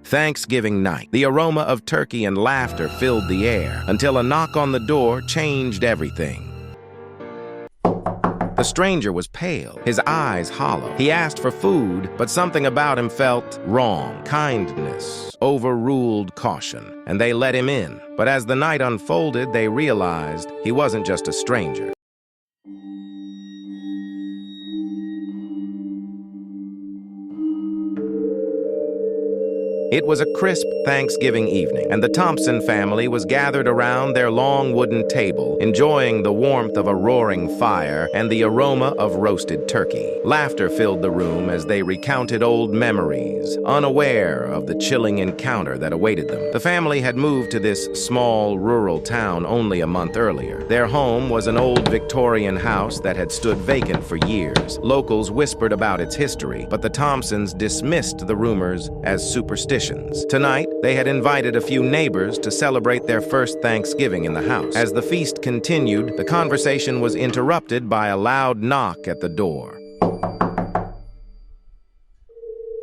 Thanksgiving night. The aroma of turkey and laughter filled the air until a knock on the door changed everything. The stranger was pale, his eyes hollow. He asked for food, but something about him felt wrong. Kindness overruled caution, and they let him in. But as the night unfolded, they realized he wasn't just a stranger. It was a crisp Thanksgiving evening, and the Thompson family was gathered around their long wooden table, enjoying the warmth of a roaring fire and the aroma of roasted turkey. Laughter filled the room as they recounted old memories, unaware of the chilling encounter that awaited them. The family had moved to this small, rural town only a month earlier. Their home was an old Victorian house that had stood vacant for years. Locals whispered about its history, but the Thompsons dismissed the rumors as superstitious. Tonight, they had invited a few neighbors to celebrate their first Thanksgiving in the house. As the feast continued, the conversation was interrupted by a loud knock at the door.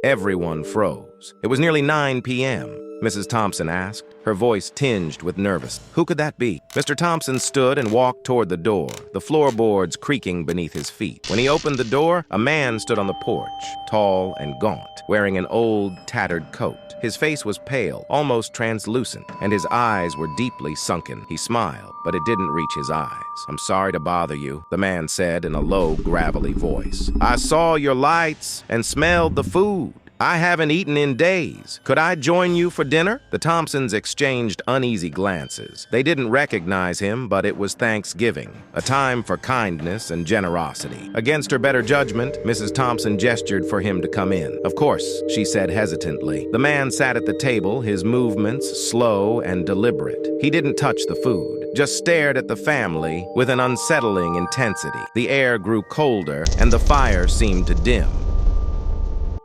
Everyone froze. It was nearly 9 p.m. Mrs. Thompson asked, her voice tinged with nervousness. Who could that be? Mr. Thompson stood and walked toward the door, the floorboards creaking beneath his feet. When he opened the door, a man stood on the porch, tall and gaunt, wearing an old, tattered coat. His face was pale, almost translucent, and his eyes were deeply sunken. He smiled, but it didn't reach his eyes. "I'm sorry to bother you," the man said in a low, gravelly voice. "I saw your lights and smelled the food. I haven't eaten in days. Could I join you for dinner?" The Thompsons exchanged uneasy glances. They didn't recognize him, but it was Thanksgiving, a time for kindness and generosity. Against her better judgment, Mrs. Thompson gestured for him to come in. "Of course," she said hesitantly. The man sat at the table, his movements slow and deliberate. He didn't touch the food, just stared at the family with an unsettling intensity. The air grew colder, and the fire seemed to dim.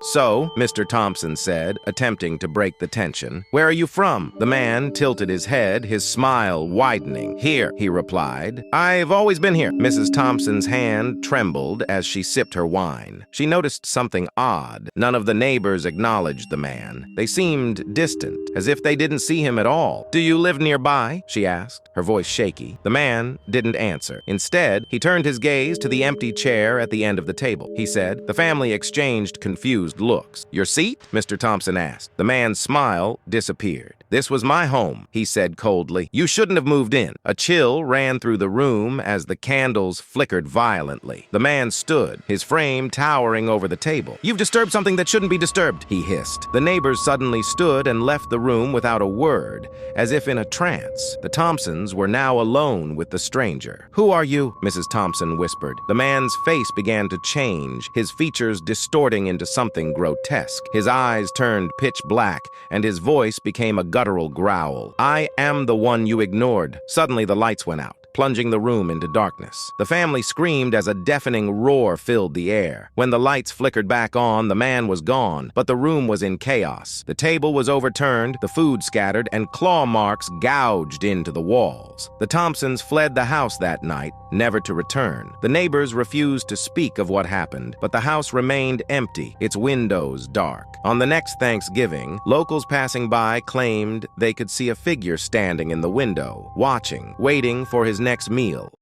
"So," Mr. Thompson said, attempting to break the tension, "where are you from?" The man tilted his head, his smile widening. "Here," he replied. "I've always been here." Mrs. Thompson's hand trembled as she sipped her wine. She noticed something odd. None of the neighbors acknowledged the man. They seemed distant, as if they didn't see him at all. "Do you live nearby?" she asked, her voice shaky. The man didn't answer. Instead, he turned his gaze to the empty chair at the end of the table. He said, the family exchanged confused looks. "Your seat?" Mr. Thompson asked. The man's smile disappeared. "This was my home," he said coldly. "You shouldn't have moved in." A chill ran through the room as the candles flickered violently. The man stood, his frame towering over the table. "You've disturbed something that shouldn't be disturbed," he hissed. The neighbors suddenly stood and left the room without a word, as if in a trance. The Thompsons were now alone with the stranger. "Who are you?" Mrs. Thompson whispered. The man's face began to change, his features distorting into something grotesque. His eyes turned pitch black, and his voice became a guttural growl. "I am the one you ignored." Suddenly the lights went out, plunging the room into darkness. The family screamed as a deafening roar filled the air. When the lights flickered back on, the man was gone, but the room was in chaos. The table was overturned, the food scattered, and claw marks gouged into the walls. The Thompsons fled the house that night, never to return. The neighbors refused to speak of what happened, but the house remained empty, its windows dark. On the next Thanksgiving, locals passing by claimed they could see a figure standing in the window, watching, waiting for his next meal.